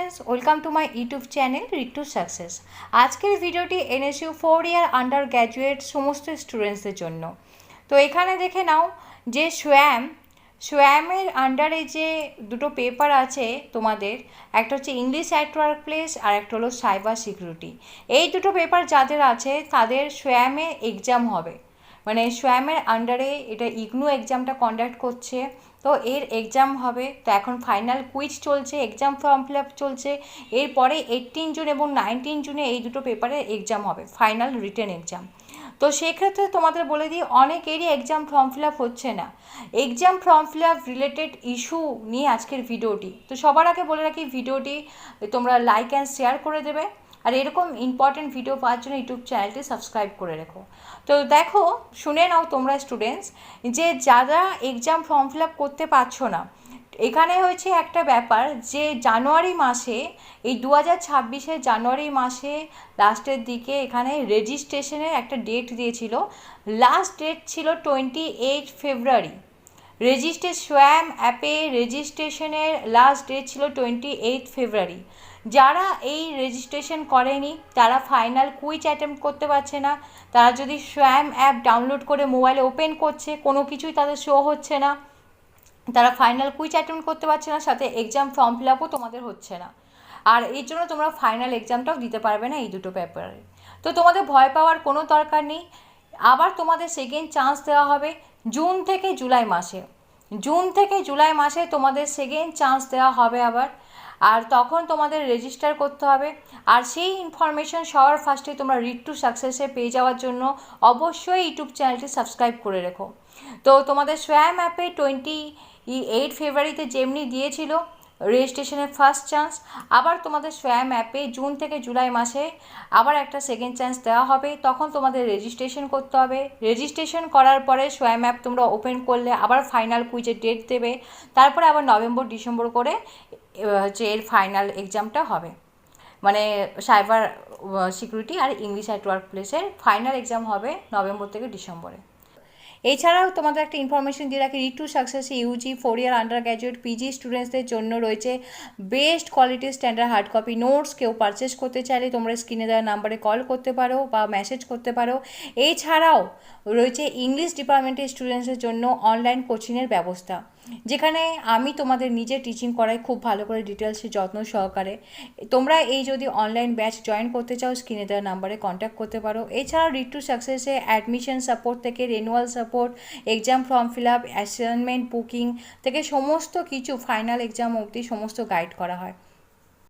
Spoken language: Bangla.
Students, welcome to my YouTube channel রিটু success. আজকের ভিডিওটি এনএসইউ 4 ইয়ার আন্ডার গ্র্যাজুয়েট সমস্ত স্টুডেন্টসদের জন্য। তো এখানে দেখে নাও যে সোয়ামের আন্ডারে যে দুটো পেপার আছে তোমাদের, একটা হচ্ছে ইংলিশ অ্যাট ওয়ার্ক প্লেস আর একটা হলো সাইবার সিকিউরিটি। এই দুটো পেপার যাদের আছে তাদের সোয়ামে এক্সাম হবে, মানে সোয়ামের আন্ডারে এটা ইগনু এক্সামটা কন্ডাক্ট করছে, তো এর এক্সাম হবে। তো এখন ফাইনাল কুইজ চলছে, এক্সাম ফর্ম ফিল আপ চলছে। এরপরে 18 জুন এবং 19 জুনে এই দুটো পেপারের এক্সাম হবে, ফাইনাল রিটেন এক্সাম। তো সেক্ষেত্রে তোমাদের বলে দিই, অনেকেরই এক্সাম ফর্ম ফিল আপ হচ্ছে না। Exam form fill up related issue নিয়ে আজকের ভিডিওটি। তো সবার আগে বলে রাখি, ভিডিওটি তোমরা লাইক অ্যান্ড শেয়ার করে দেবে, আর এরকম ইম্পর্টেন্ট ভিডিও পাওয়ার জন্য ইউটিউব চ্যানেলটি সাবস্ক্রাইব করে রেখো। তো দেখো, শুনে নাও তোমরা স্টুডেন্টস, যে যারা এক্সাম ফর্ম ফিল আপ করতে পারছো না, এখানে হয়েছে একটা ব্যাপার যে জানুয়ারি মাসে, এই 2026 জানুয়ারি মাসে লাস্টের দিকে এখানে রেজিস্ট্রেশনের একটা ডেট দিয়েছিল। লাস্ট ডেট ছিল 28 ফেব্রুয়ারি। সোয়াম অ্যাপে রেজিস্ট্রেশনের লাস্ট ডেট ছিল 28 ফেব্রুয়ারি। যারা এই রেজিস্ট্রেশন করেনি তারা ফাইনাল কুইজ অ্যাটেম্প্ট করতে পারছে না। তারা যদি সোয়াম অ্যাপ ডাউনলোড করে মোবাইলে ওপেন করছে, কোনো কিছুই তাদের শো হচ্ছে না, তারা ফাইনাল কুইজ অ্যাটেম্প্ট করতে পারছে না, সাথে এক্সাম ফর্ম ফিল আপও তোমাদের হচ্ছে না। আর এর জন্য তোমরা ফাইনাল এক্সামটাও দিতে পারবে না এই দুটো পেপারে। তো তোমাদের ভয় পাওয়ার কোনো দরকার নেই। আবার তোমাদের সেকেন্ড চান্স দেওয়া হবে জুন থেকে জুলাই মাসে তোমাদের সেকেন্ড চান্স দেওয়া হবে আবার। আর তখন তোমাদের রেজিস্টার করতে হবে। আর সেই ইনফরমেশন সবার ফার্স্টে তোমরা রিড টু সাকসেসে পেয়ে যাওয়ার জন্য অবশ্যই ইউটিউব চ্যানেলটি সাবস্ক্রাইব করে রেখো। তো তোমাদের সোয়াম অ্যাপে 28 ফেব্রুয়ারিতে যেমনি দিয়েছিল রেজিস্ট্রেশনের ফার্স্ট চান্স, আবার তোমাদের সোয়াম অ্যাপে জুন থেকে জুলাই মাসে আবার একটা সেকেন্ড চান্স দেওয়া হবে। তখন তোমাদের রেজিস্ট্রেশন করতে হবে। রেজিস্ট্রেশন করার পরে সোয়াম অ্যাপ তোমরা ওপেন করলে আবার ফাইনাল কুইজের ডেট দেবে। তারপরে আবার নভেম্বর ডিসেম্বর করে হচ্ছে এর ফাইনাল এক্সামটা হবে, মানে সাইবার সিকিউরিটি আর ইংলিশ অ্যাট ওয়ার্ক প্লেসের ফাইনাল এক্সাম হবে নভেম্বর থেকে ডিসেম্বরে। এছাড়াও তোমাদের একটা ইনফরমেশন দিয়ে রাখি, read to success UG 4 year under graduate PG স্টুডেন্টসদের জন্য রয়েছে বেস্ট কোয়ালিটির স্ট্যান্ডার্ড হার্ড কপি নোটস। কেউ পারচেস করতে চাইলে তোমরা স্ক্রিনে দেওয়া নাম্বারে কল করতে পারো বা মেসেজ করতে পারো। এছাড়াও রয়েছে ইংলিশ ডিপার্টমেন্টের স্টুডেন্টসদের জন্য অনলাইন কোচিংয়ের ব্যবস্থা, যেখানে আমি তোমাদের নিজে টিচিং করাই খুব ভালো করে ডিটেলসে যত্ন সহকারে। তোমরা এই যদি অনলাইন ব্যাচ জয়েন করতে চাও, স্ক্রিনে দেওয়া নাম্বারে কন্ট্যাক্ট করতে পারো। এছাড়াও রিড টু সাকসেসে অ্যাডমিশন সাপোর্ট থেকে renewal support, exam form fill up, assignment booking থেকে সমস্ত কিছু ফাইনাল এক্সাম অবধি সমস্ত গাইড করা হয়।